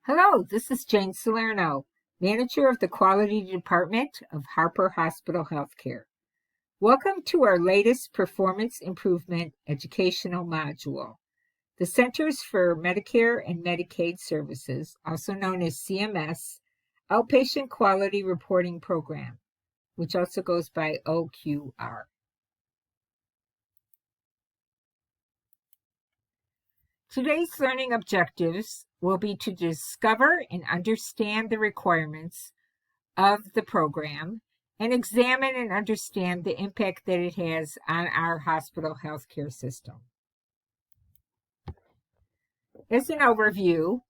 Hello, this is Jane Salerno, Manager of the Quality Department of Harper Hospital Healthcare. Welcome to our latest Performance Improvement Educational Module. The Centers for Medicare and Medicaid Services, also known as CMS, Outpatient Quality Reporting Program, which also goes by OQR. Today's learning objectives will be to discover and understand the requirements of the program and examine and understand the impact that it has on our hospital healthcare system. As an overview,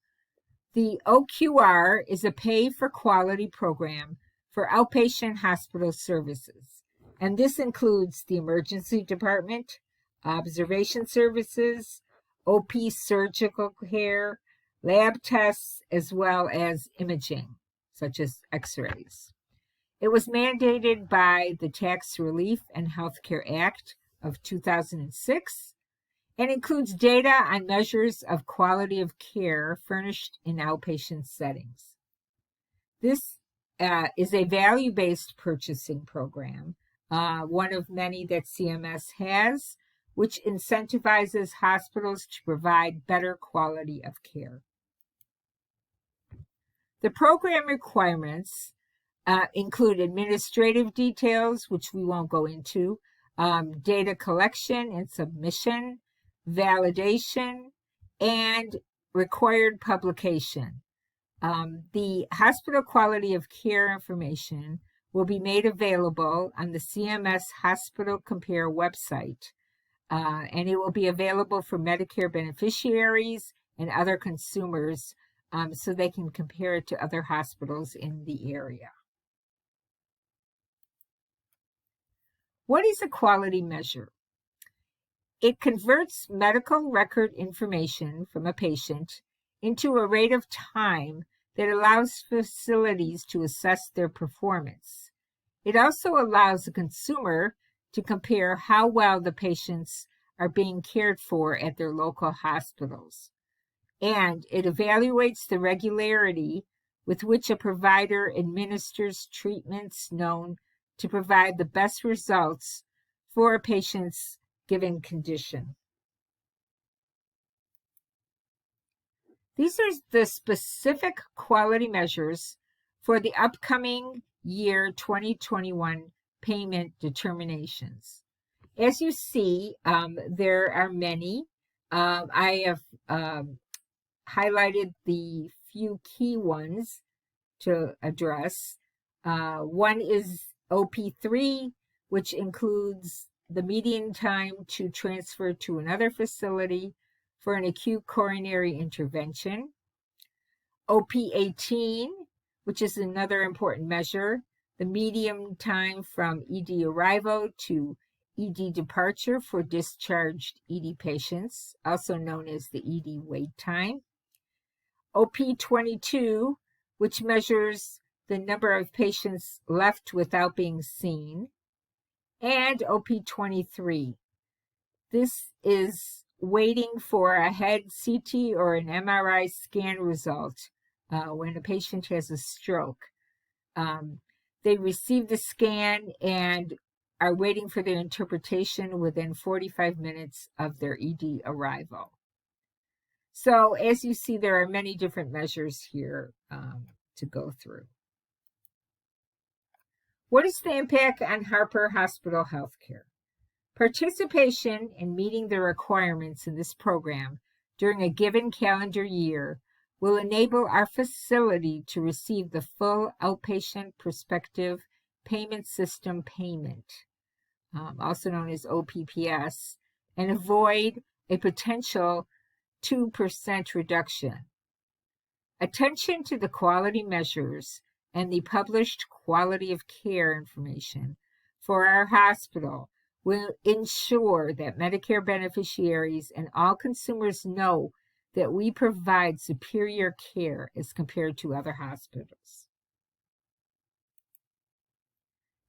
the OQR is a pay-for-quality program for outpatient hospital services, and this includes the emergency department, observation services, OP surgical care, lab tests, as well as imaging, such as x-rays. It was mandated by the Tax Relief and Healthcare Act of 2006 and includes data on measures of quality of care furnished in outpatient settings. This is a value-based purchasing program, one of many that CMS has, which incentivizes hospitals to provide better quality of care. The program requirements include administrative details, which we won't go into, data collection and submission, validation, and required publication. The hospital quality of care information will be made available on the CMS Hospital Compare website, and it will be available for Medicare beneficiaries and other consumers so they can compare it to other hospitals in the area. What is a quality measure? It converts medical record information from a patient into a rate of time that allows facilities to assess their performance. It also allows the consumer to compare how well the patients are being cared for at their local hospitals. And it evaluates the regularity with which a provider administers treatments known to provide the best results for a patient's given condition. These are the specific quality measures for the upcoming year 2021 payment determinations. As you see, there are many. I have highlighted the few key ones to address. One is OP3, which includes the median time to transfer to another facility for an acute coronary intervention. OP18, which is another important measure, the median time from ED arrival to ED departure for discharged ED patients, also known as the ED wait time. OP22, which measures the number of patients left without being seen. And OP23. This is waiting for a head CT or an MRI scan result when a patient has a stroke. They receive the scan and are waiting for their interpretation within 45 minutes of their ED arrival. So as you see, there are many different measures here to go through. What is the impact on Harper Hospital Healthcare? Participation in meeting the requirements in this program during a given calendar year will enable our facility to receive the full outpatient prospective payment system payment, also known as OPPS, and avoid a potential 2% reduction. Attention to the quality measures and the published quality of care information for our hospital will ensure that Medicare beneficiaries and all consumers know that we provide superior care as compared to other hospitals.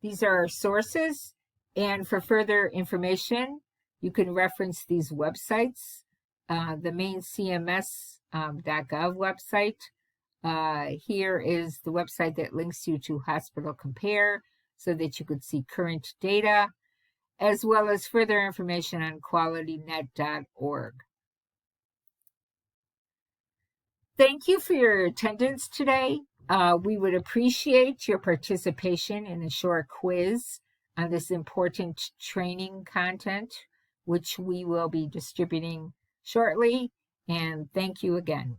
These are our sources, and for further information, you can reference these websites, the main CMS.gov website, Here is the website that links you to Hospital Compare so that you could see current data, as well as further information on qualitynet.org. Thank you for your attendance today. We would appreciate your participation in a short quiz on this important training content, which we will be distributing shortly. And thank you again.